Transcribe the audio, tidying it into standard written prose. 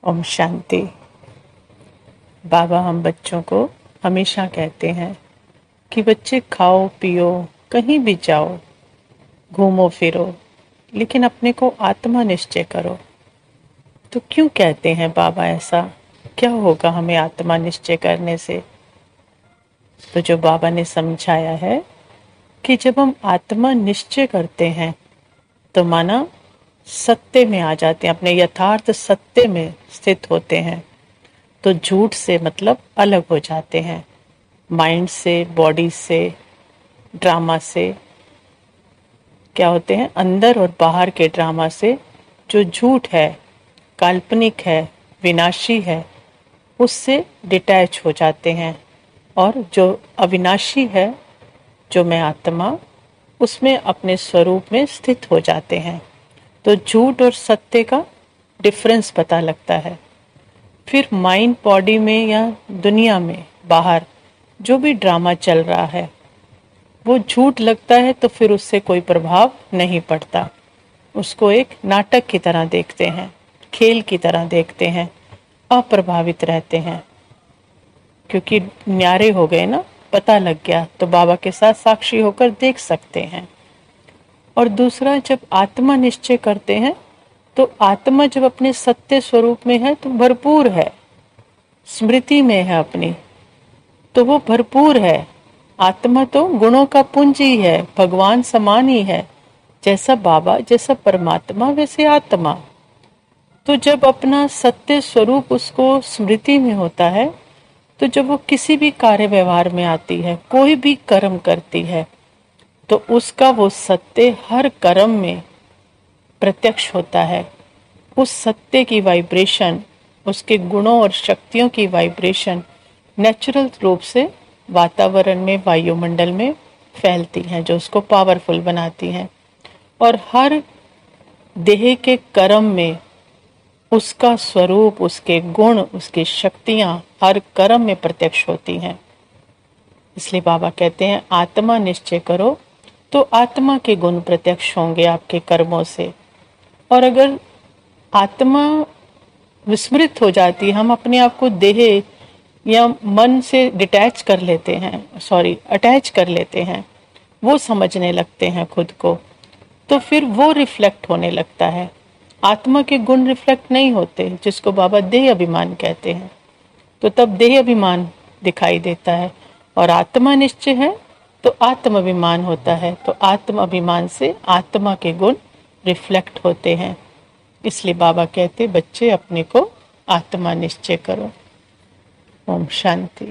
ओम शांति। बाबा हम बच्चों को हमेशा कहते हैं कि बच्चे खाओ पियो, कहीं भी जाओ, घूमो फिरो, लेकिन अपने को आत्मा निश्चय करो। तो क्यों कहते हैं बाबा ऐसा? क्या होगा हमें आत्मा निश्चय करने से? तो जो बाबा ने समझाया है कि जब हम आत्मा निश्चय करते हैं तो माना सत्य में आ जाते हैं, अपने यथार्थ सत्य में स्थित होते हैं। तो झूठ से मतलब अलग हो जाते हैं, माइंड से, बॉडी से, ड्रामा से। क्या होते हैं? अंदर और बाहर के ड्रामा से जो झूठ है, काल्पनिक है, विनाशी है, उससे डिटैच हो जाते हैं। और जो अविनाशी है, जो मैं आत्मा, उसमें अपने स्वरूप में स्थित हो जाते हैं। तो झूठ और सत्य का डिफरेंस पता लगता है। फिर माइंड बॉडी में या दुनिया में बाहर जो भी ड्रामा चल रहा है वो झूठ लगता है, तो फिर उससे कोई प्रभाव नहीं पड़ता। उसको एक नाटक की तरह देखते हैं, खेल की तरह देखते हैं, अप्रभावित रहते हैं, क्योंकि न्यारे हो गए ना, पता लग गया। तो बाबा के साथ साक्षी होकर देख सकते हैं। और दूसरा, जब आत्मा निश्चय करते हैं तो आत्मा जब अपने सत्य स्वरूप में है तो भरपूर है, स्मृति में है अपनी, तो वो भरपूर है। आत्मा तो गुणों का पुंज ही है, भगवान समान ही है। जैसा बाबा, जैसा परमात्मा, वैसे आत्मा। तो जब अपना सत्य स्वरूप उसको स्मृति में होता है, तो जब वो किसी भी कार्य व्यवहार में आती है, कोई भी कर्म करती है, तो उसका वो सत्य हर कर्म में प्रत्यक्ष होता है। उस सत्य की वाइब्रेशन, उसके गुणों और शक्तियों की वाइब्रेशन नेचुरल रूप से वातावरण में, वायुमंडल में फैलती हैं, जो उसको पावरफुल बनाती हैं। और हर देह के कर्म में उसका स्वरूप, उसके गुण, उसकी शक्तियां हर कर्म में प्रत्यक्ष होती हैं। इसलिए बाबा कहते हैं आत्मा निश्चय करो तो आत्मा के गुण प्रत्यक्ष होंगे आपके कर्मों से। और अगर आत्मा विस्मृत हो जाती, हम अपने आप को देह या मन से डिटैच कर लेते हैं, अटैच कर लेते हैं, वो समझने लगते हैं खुद को, तो फिर वो रिफ्लेक्ट होने लगता है। आत्मा के गुण रिफ्लेक्ट नहीं होते, जिसको बाबा देह अभिमान कहते हैं। तो तब देह अभिमान दिखाई देता है। और आत्मा निश्चय है तो आत्म अभिमान होता है, तो आत्म अभिमान से आत्मा के गुण रिफ्लेक्ट होते हैं। इसलिए बाबा कहते बच्चे अपने को आत्मा निश्चय करो। ओम शांति।